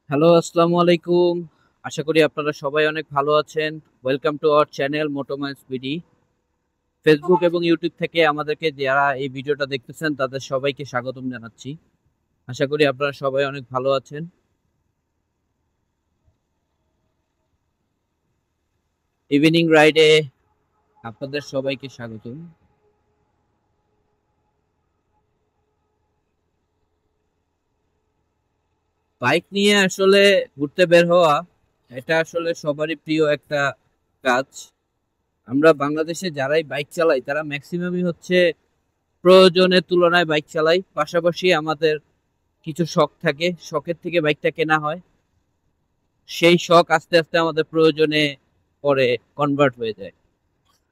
Hello, আসসালামু আলাইকুম। আশা করি আপনারা সবাই অনেক ভালো আছেন। Welcome to our channel Motominds BD. Facebook এবং ইউটিউব থেকে আমাদেরকে যারা এই ভিডিওটা দেখতেছেন তাদের সবাইকে স্বাগতম জানাচ্ছি। আশা করি আপনারা সবাই অনেক ভালো আছেন। ইভিনিং রাইডে আপনাদের সবাইকে স্বাগতম। বাইক নিয়ে আসলে ঘুরতে বের হওয়া এটা আসলে সবারই প্রিয় একটা কাজ। আমরা বাংলাদেশে যারাই বাইক চালাই তারা ম্যাক্সিমামই হচ্ছে প্রয়োজনের তুলনায় বাইক চালাই। পাশাপাশি আমাদের কিছু শখ থাকে, শখের থেকে বাইকটা কেনা হয়, সেই শখ আস্তে আস্তে আমাদের প্রয়োজনে পরে কনভার্ট হয়ে যায়।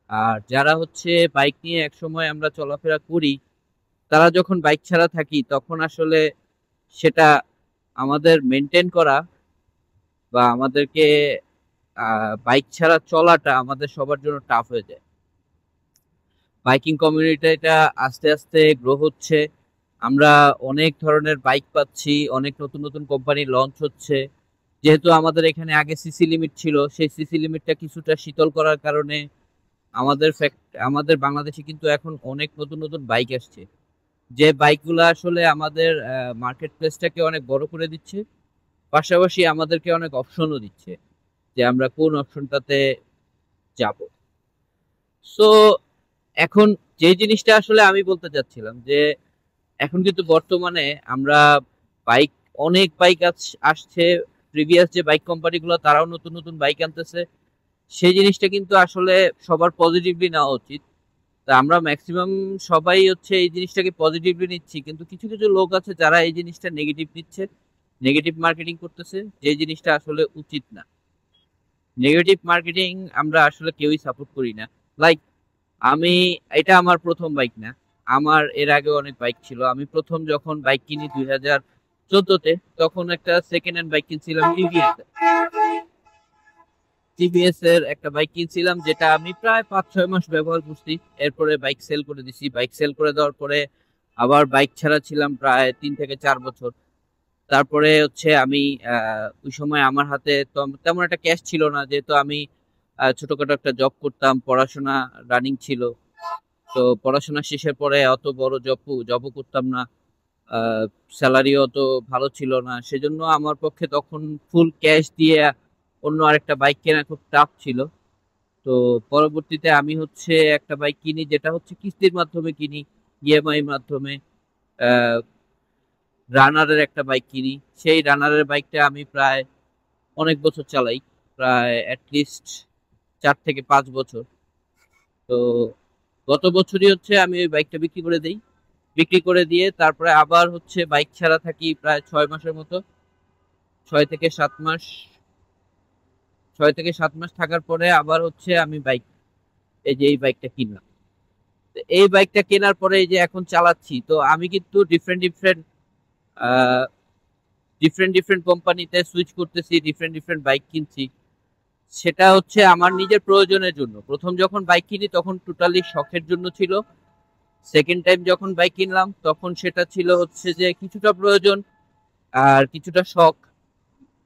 আর যারা হচ্ছে বাইক নিয়ে একসময় আমরা চলাফেরা করি, তারা যখন বাইক ছাড়া থাকি তখন আসলে সেটা আমাদের মেনটেন করা বা আমাদেরকে বাইক ছাড়া চলাটা আমাদের সবার জন্য টাফ হয়ে যায়। বাইকিং কমিউনিটিটা আস্তে আস্তে গ্রো হচ্ছে। আমরা অনেক ধরনের বাইক পাচ্ছি, অনেক নতুন নতুন কোম্পানি লঞ্চ হচ্ছে। যেহেতু আমাদের এখানে আগে সিসি লিমিট ছিল, সেই সিসি লিমিটটা কিছুটা শীতল করার কারণে আমাদের বাংলাদেশে কিন্তু এখন অনেক নতুন নতুন বাইক আসছে, যে বাইকগুলো আসলে আমাদের মার্কেট প্লেসটাকে অনেক বড় করে দিচ্ছে। পাশাপাশি আমাদেরকে অনেক অপশনও দিচ্ছে যে আমরা কোন অপশনটাতে যাব। সো এখন যে জিনিসটা আসলে আমি বলতে চাচ্ছিলাম যে এখন কিন্তু বর্তমানে আমরা বাইক, অনেক বাইক আসছে। প্রিভিয়াস যে বাইক কোম্পানিগুলো তারাও নতুন নতুন বাইক আনতেছে। সেই জিনিসটা কিন্তু আসলে সবার পজিটিভলি নেওয়া উচিত। তা আমরা ম্যাক্সিমাম সবাই হচ্ছে এই জিনিসটাকে পজিটিভলি নিচ্ছি, কিন্তু কিছু কিছু লোক আছে যারা এই জিনিসটা নেগেটিভ নিচ্ছে, নেগেটিভ মার্কেটিং করতেছে, যে জিনিসটা আসলে উচিত না। নেগেটিভ মার্কেটিং আমরা আসলে কেউই সাপোর্ট করি না। লাইক আমি, এটা আমার প্রথম বাইক না, আমার এর আগে অনেক বাইক ছিল। আমি প্রথম যখন বাইক কিনি 2014-তে, তখন একটা সেকেন্ড হ্যান্ড বাইক কিনছিলাম টিভিএস এর একটা বাইক কিনছিলাম, যেটা আমি প্রায় 5-6 মাস ব্যবহার করছি। এরপরে বাইক সেল করে দিছি। বাইক সেল করে দেওয়ার পরে আবার বাইক ছাড়া ছিলাম প্রায় 3 থেকে 4 বছর। তারপরে হচ্ছে আমি ওই সময় আমার হাতে তেমন একটা ক্যাশ ছিল না, যেহেতু আমি ছোটখাটো একটা জব করতাম, পড়াশোনা রানিং ছিল। তো পড়াশোনা শেষের পরে অত বড় জবও করতাম না, স্যালারিও অত ভালো ছিল না, সেজন্য আমার পক্ষে তখন ফুল ক্যাশ দিয়ে অন্য আরেকটা বাইক কেনা খুব টাফ ছিল। তো পরবর্তীতে আমি হচ্ছে একটা বাইক কিনি, যেটা হচ্ছে কিস্তির মাধ্যমে কিনি, ইএমআই মাধ্যমে। রানারের একটা বাইক কিনি। সেই রানারের বাইকটা আমি প্রায় অনেক বছর চালাই, প্রায় অ্যাটলিস্ট 4 থেকে 5 বছর। তো গত বছরই হচ্ছে আমি ওই বাইকটা বিক্রি করে দিই। বিক্রি করে দিয়ে তারপরে আবার হচ্ছে বাইক ছাড়া থাকি প্রায় 6 মাসের মতো। 6 থেকে 7 মাস, 6 থেকে 7 মাস থাকার পরে আবার হচ্ছে আমি বাইক, এই যে এই বাইকটা কিনলাম। তো এই বাইকটা কেনার পরে এই যে এখন চালাচ্ছি, তো আমি কিন্তু ডিফারেন্ট ডিফারেন্ট ডিফারেন্ট ডিফারেন্ট কোম্পানিতে সুইচ করতেছি, ডিফারেন্ট ডিফারেন্ট বাইক কিনছি। সেটা হচ্ছে আমার নিজের প্রয়োজনের জন্য। প্রথম যখন বাইক কিনি তখন টোটালি শখের জন্য ছিল। সেকেন্ড টাইম যখন বাইক কিনলাম তখন সেটা ছিল হচ্ছে যে কিছুটা প্রয়োজন আর কিছুটা শখ।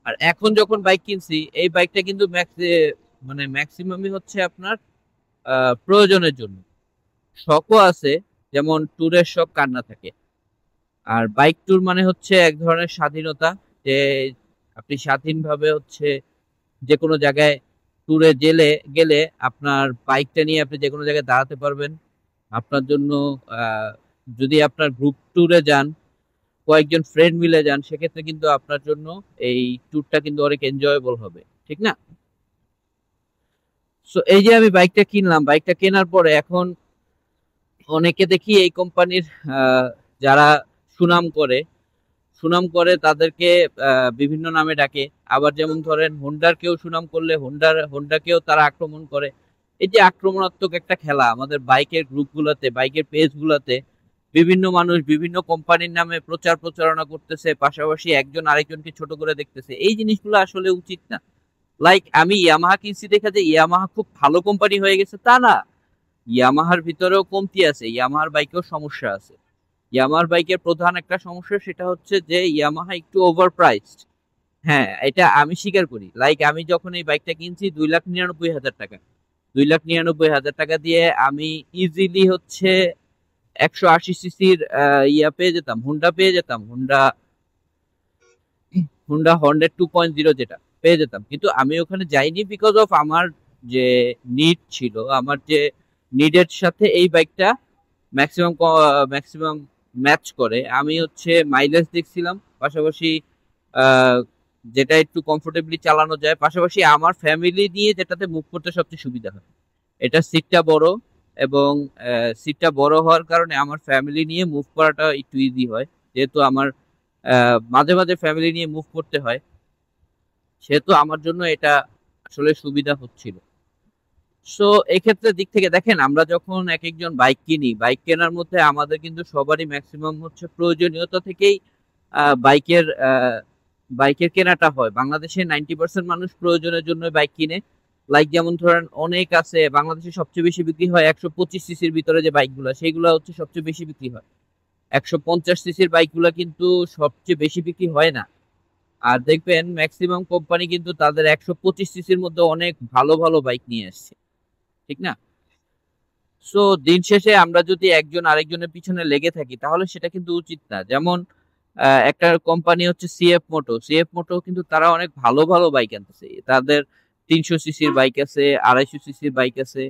আর এখন যখন বাইক কিনছি, এই বাইকটা কিন্তু মানে ম্যাক্সিমামই হচ্ছে আপনার প্রয়োজনের জন্য। শখও আছে, যেমন ট্যুরের শখ কার না থাকে। আর বাইক ট্যুর মানে হচ্ছে এক ধরনের স্বাধীনতা, যে আপনি স্বাধীনভাবে হচ্ছে যে কোনো জায়গায় ট্যুরে গেলে আপনার বাইকটা নিয়ে আপনি যে কোনো জায়গায় দাঁড়াতে পারবেন। আপনার জন্য আহ, যদি আপনার গ্রুপ ট্যুরে যান, কয়েকজন ফ্রেন্ড মিলে যান, সেক্ষেত্রে কিন্তু আপনার জন্য এই ট্যুরটা কিন্তু অনেক এনজয়েবল হবে, ঠিক না? সো এই যে আমি বাইকটা কিনলাম, বাইকটা কেনার পরে এখন অনেকে দেখি এই কোম্পানির যারা সুনাম করে সুনাম করে তাদেরকে বিভিন্ন নামে ডাকে। আবার যেমন ধরেন হোন্ডার কেউ সুনাম করলে হোন্ডাকেও তারা আক্রমণ করে। এই যে আক্রমণাত্মক একটা খেলা আমাদের বাইকের গ্রুপগুলোতে, বাইকের পেজগুলোতে বিভিন্ন মানুষ বিভিন্ন কোম্পানির নামে প্রচার প্রচারণা করতেছে, পাশাপাশি একজন আরেকজনকে ছোট করে দেখতেছে। এই জিনিসগুলো আসলে উচিত না। লাইক আমি ইয়ামাহা কিনছি দেখা যে ইয়ামাহা খুব ভালো কোম্পানি হয়ে গেছে তা না। ইয়ামাহার ভিতরেও কমতি আছে, ইয়ামাহার বাইকেও সমস্যা আছে। ইয়ামাহার বাইকের প্রধান একটা সমস্যা সেটা হচ্ছে যে ইয়ামাহা একটু ওভার প্রাইসড। হ্যাঁ, এটা আমি স্বীকার করি। লাইক আমি যখন এই বাইকটা কিনছি 2,99,000 টাকা, 2,99,000 টাকা দিয়ে আমি ইজিলি হচ্ছে 180 সিসির পেয়ে যেতাম, হুন্ডা পেয়ে যেতাম, হুন্ডা হুন্ডা হর্নেট 2.0 যেটা পেয়ে যেতাম। কিন্তু আমি ওখানে যাইনি বিকজ অফ আমার যে নিড ছিল, আমার যে নিডের সাথে এই বাইকটা ম্যাক্সিমাম ম্যাক্সিমাম ম্যাচ করে। আমি হচ্ছে মাইলেজ দেখছিলাম, পাশাপাশি আহ, যেটা একটু কমফোর্টেবলি চালানো যায়, পাশাপাশি আমার ফ্যামিলি নিয়ে যেটাতে মুভ করতে সবচেয়ে সুবিধা হয়। এটা সিটটা বড়, এবং সিটটা বড় হওয়ার কারণে আমার ফ্যামিলি নিয়ে মুভ করাটা একটু ইজি হয়। যেহেতু আমার মাঝে মাঝে ফ্যামিলি নিয়ে মুভ করতে হয়, সেহেতু আমার জন্য এটা আসলে সুবিধা হচ্ছিল। সো এক্ষেত্রে দিক থেকে দেখেন, আমরা যখন এক একজন বাইক কিনি, বাইক কেনার মধ্যে আমাদের কিন্তু সবারই ম্যাক্সিমাম হচ্ছে প্রয়োজনীয়তা থেকেই বাইকের বাইকের কেনাটা হয়। বাংলাদেশে 90% মানুষ প্রয়োজনের জন্য বাইক কিনে। লাইক যেমন ধরেন, অনেক আছে বাংলাদেশে সবচেয়ে বেশি বিক্রি হয় 125 সিসির ভিতরে যে বাইকগুলো, সেইগুলো হচ্ছে সবচেয়ে বেশি বিক্রি হয়। 150 সিসির বাইকগুলো কিন্তু সবচেয়ে বেশি বিক্রি হয় না। আর দেখবেন ম্যাক্সিমাম কোম্পানি কিন্তু তাদের 125 সিসির মধ্যে অনেক ভালো ভালো বাইক নিয়ে আসছে, ঠিক না? সো দিন শেষে আমরা যদি একজন আরেকজনের পিছনে লেগে থাকি তাহলে সেটা কিন্তু উচিত না। যেমন একটা কোম্পানি হচ্ছে সিএফ মোটো, সিএফ মোটো কিন্তু তারা অনেক ভালো ভালো বাইক আনতেছে। তাদের 300 সিসির বাইক আছে, 250 সিসির বাইক আছে,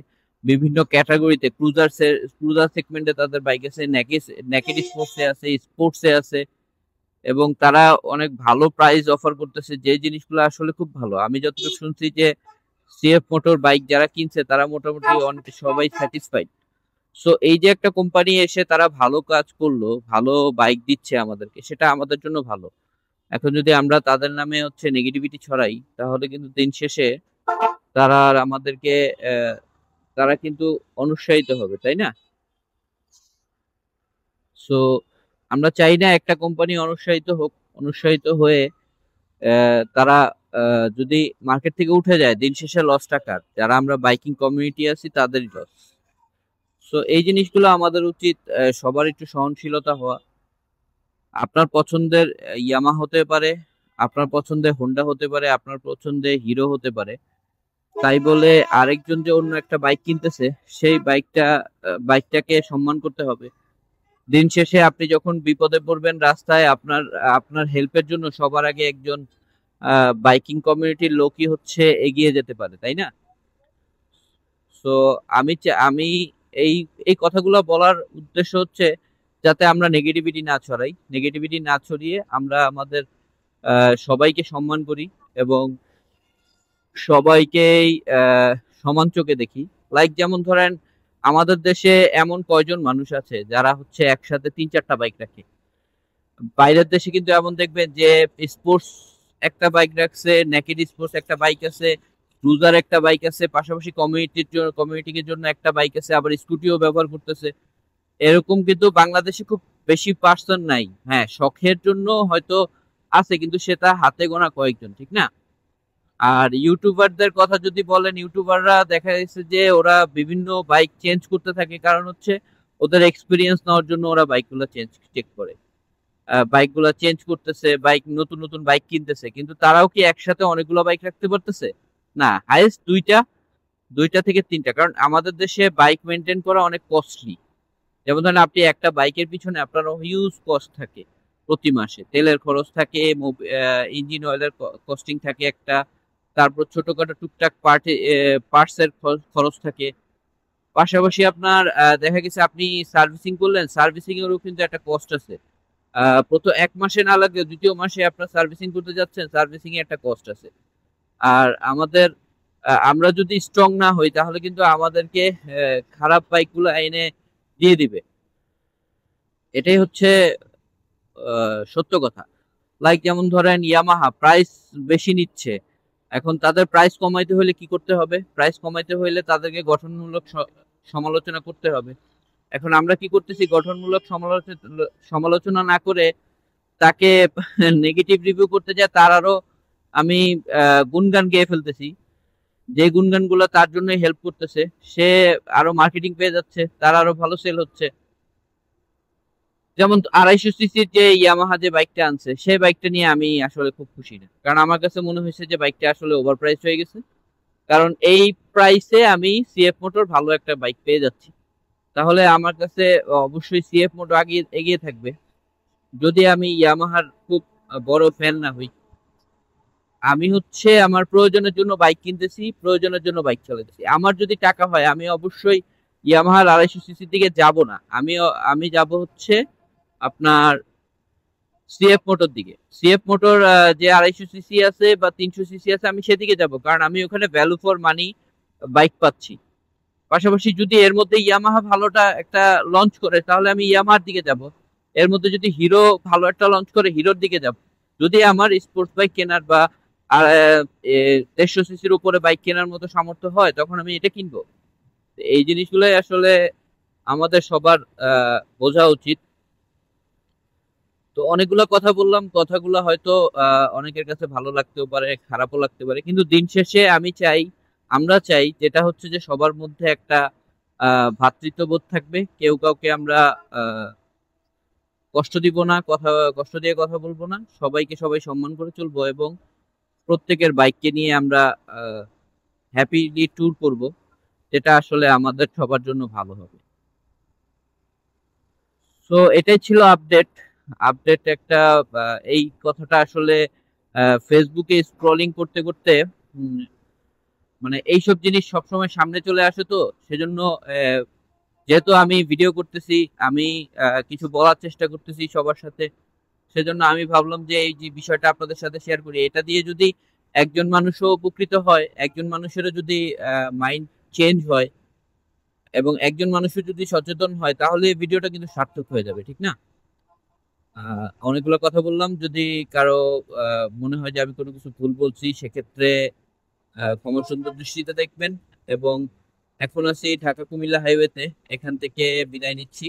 বিভিন্ন ক্যাটাগরিতে ক্রুজার সেগমেন্টে তাদের বাইক আছে, নেকেড স্পোর্টসে আছে, স্পোর্টসে আছে, এবং তারা অনেক ভালো প্রাইস অফার করতেছে, যে জিনিসগুলো আসলে খুব ভালো। আমি যতটুকু শুনছি যে সিএফ মোটোর বাইক যারা কিনছে তারা মোটামুটি অনেক সবাই স্যাটিসফাইড। সো এই যে একটা কোম্পানি এসে তারা ভালো কাজ করলো, ভালো বাইক দিচ্ছে আমাদেরকে, সেটা আমাদের জন্য ভালো। এখন যদি আমরা তাদের নামে হচ্ছে নেগেটিভিটি ছড়াই, তাহলে কিন্তু দিন শেষে তারা আর আমাদেরকে আহ, তারা কিন্তু অনুৎসাহিত হবে, তাই না? সো আমরা চাই না একটা কোম্পানি অনুৎসাহিত হোক। অনুৎসাহিত হয়ে তারা যদি মার্কেট থেকে উঠে যায়, দিন শেষে লস টাকার, যারা আমরা বাইকিং কমিউনিটি আছি তাদেরই লস। সো এই জিনিসগুলো আমাদের উচিত সবার একটু সহনশীলতা হওয়া। আপনার পছন্দের ইয়ামা হতে পারে, আপনার পছন্দের হোন্ডা হতে পারে, আপনার পছন্দের হিরো হতে পারে, তাই বলে আরেকজন যে অন্য একটা বাইক কিনতেছে, সেই বাইকটাকে সম্মান করতে হবে। দিন শেষে আপনি যখন বিপদে পড়বেন রাস্তায়, আপনার আপনার হেল্পের জন্য সবার আগে একজন বাইকিং কমিউনিটির লোকই হচ্ছে এগিয়ে যেতে পারে, তাই না? সো আমি এই এই কথাগুলো বলার উদ্দেশ্য হচ্ছে যাতে আমরা নেগেটিভিটি না ছড়াই, নেগেটিভিটি না ছড়িয়ে আমরা আমাদের সবাইকে সম্মান করি, এবং সবাইকেই সমান চোখে দেখি। লাইক যেমন ধরেন, আমাদের দেশে এমন কয়জন মানুষ আছে যারা হচ্ছে একসাথে 3-4টা বাইক রাখে। বাইরের দেশে কিন্তু এমন দেখবেন যে স্পোর্টস একটা বাইক রাখছে, নেকেড স্পোর্টস একটা বাইক আছে, ক্রুজার একটা বাইক আছে, পাশাপাশি কমিউনিটির জন্য একটা বাইক আছে, আবার স্কুটিও ব্যবহার করতেছে। এরকম কিন্তু বাংলাদেশে খুব বেশি পার্সন নাই। হ্যাঁ, শখের জন্য হয়তো আছে, কিন্তু সেটা হাতে গোনা কয়েকজন, ঠিক না? আর ইউটিউবারদের কথা যদি বলেন, ইউটিউবাররা দেখা যাচ্ছে যে ওরা বিভিন্ন বাইক চেঞ্জ করতে থাকে, কারণ হচ্ছে ওদের এক্সপিরিয়েন্স নেওয়ার জন্য ওরা বাইকগুলো চেক করে, বাইকগুলো চেঞ্জ করতেছে, বাইক নতুন নতুন বাইক কিনতেছে। কিন্তু তারাও কি একসাথে অনেকগুলো বাইক রাখতে পারতেছে? না, হাইস্ট দুইটা, দুইটা থেকে তিনটা। কারণ আমাদের দেশে বাইক মেনটেন করা অনেক কস্টলি। যেমন ধরেন, আপনি একটা বাইকের পিছনে আপনার হিউজ কস্ট থাকে, প্রতি মাসে তেলের খরচ থাকে, ইঞ্জিন অয়েলের কস্টিং থাকে একটা, তারপর ছোটখাটো টুকটাক পার্টস এর খরচ থাকে। পাশাপাশি আপনার দেখা গেছে আপনি সার্ভিসিং করলেন, সার্ভিসিং এরও কিন্তু একটা কস্ট আছে। প্রথম 1 মাসে না লাগে, দ্বিতীয় মাসে আপনার সার্ভিসিং করতে যাচ্ছেন, সার্ভিসিং এ একটা কস্ট আছে। আর আমরা যদি স্ট্রং না হই তাহলে কিন্তু আমাদেরকে খারাপ বাইকগুলো এনে দিয়ে দিবে। এটাই হচ্ছে সত্য কথা। লাইক যেমন ধরেন, ইয়ামাহা প্রাইস বেশি নিচ্ছে। এখন তাদের প্রাইস কমাইতে হলে কি করতে হবে? প্রাইস কমাইতে হলে তাদেরকে গঠনমূলক সমালোচনা করতে হবে। এখন আমরা কি করতেছি? গঠনমূলক সমালোচনা না করে তাকে নেগেটিভ রিভিউ করতে যায়, তার আরো আমি গুনগান গেয়ে ফেলতেছি, যে গুনগানগুলো তার জন্য হেল্প করতেছে। সে আরো মার্কেটিং পেয়ে যাচ্ছে, তার আরো ভালো সেল হচ্ছে। তো যেমন 250 সিসির যে ইয়ামাহা যে বাইকটা আনছে সেই বাইকটা নিয়ে আমি আসলে খুব খুশি না, কারণ আমার কাছে মনে হয়েছে যে বাইকটা আসলে ওভার প্রাইস হয়ে গেছে। কারণ এই প্রাইসে আমি সিএফ মোটর ভালো একটা বাইক পেয়ে যাচ্ছি, তাহলে আমার কাছে অবশ্যই সিএফ মোটর আগে এগিয়ে থাকবে। যদি আমি ইয়ামাহার খুব বড় ফ্যান না হই, আমি হচ্ছে আমার প্রয়োজনের জন্য বাইক কিনতেছি, প্রয়োজনের জন্য বাইক চালাতেছি। আমার যদি টাকা হয় আমি অবশ্যই ইয়ামাহার 250 সিসির দিকে যাব না, আমি যাব হচ্ছে আপনার সিএফ মোটর দিকে। সিএফ মোটর যে 250 সিসি আছে বা 300 সিসি আছে আমি সেদিকে যাব, কারণ আমি ওখানে ভ্যালু ফর মানি বাইক পাচ্ছি। পাশাপাশি যদি এর মধ্যে ইয়ামাহা ভালোটা একটা লঞ্চ করে তাহলে আমি ইয়ামাহার দিকে যাব। এর মধ্যে যদি হিরো ভালো একটা লঞ্চ করে হিরোর দিকে যাব। যদি আমার স্পোর্টস বাইক কেনার বা 150 সিসির উপরে বাইক কেনার মতো সামর্থ্য হয় তখন আমি এটা কিনবো। এই জিনিসগুলোই আসলে আমাদের সবার বোঝা উচিত। তো অনেকগুলো কথা বললাম, কথাগুলো হয়তো অনেকের কাছে ভালো লাগতেও পারে, খারাপও লাগতে পারে, কিন্তু দিন শেষে আমি চাই, আমরা চাই যেটা হচ্ছে যে সবার মধ্যে একটা ভ্রাতৃত্ববোধ থাকবে। কেউ কাউকে আমরা আহ, কষ্ট দিব না, কষ্ট দিয়ে কথা বলবো না, সবাইকে সবাই সম্মান করে চলবো এবং প্রত্যেকের বাইককে নিয়ে আমরা হ্যাপিলি ট্যুর করব, যেটা আসলে আমাদের সবার জন্য ভালো হবে। তো এটাই ছিল আপডেট। আপডেট একটা এই কথাটা আসলে ফেসবুকে স্ক্রলিং করতে করতে উম, মানে এইসব জিনিস সবসময় সামনে চলে আসে, তো সেজন্য যেহেতু আমি ভিডিও করতেছি, আমি কিছু বলার চেষ্টা করতেছি সবার সাথে, সেজন্য আমি ভাবলাম যে এই যে বিষয়টা আপনাদের সাথে শেয়ার করি। এটা দিয়ে যদি একজন মানুষও উপকৃত হয়, একজন মানুষেরও যদি মাইন্ড চেঞ্জ হয় এবং একজন মানুষও যদি সচেতন হয়, তাহলে এই ভিডিওটা কিন্তু সার্থক হয়ে যাবে, ঠিক না? অনেকগুলো কথা বললাম, যদি কারো মনে হয় যে আমি কোনো কিছু ভুল বলছি সেক্ষেত্রে ক্ষমা সুন্দর দৃষ্টিতে দেখবেন। এবং এখন আছি ঢাকা কুমিল্লা হাইওয়েতে, এখান থেকে বিদায় নিচ্ছি।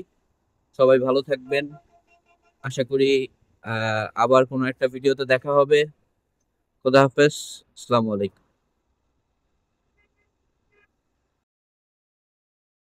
সবাই ভালো থাকবেন, আশা করি আবার কোনো একটা ভিডিওতে দেখা হবে। খোদা হাফেজ, আসসালামু আলাইকুম।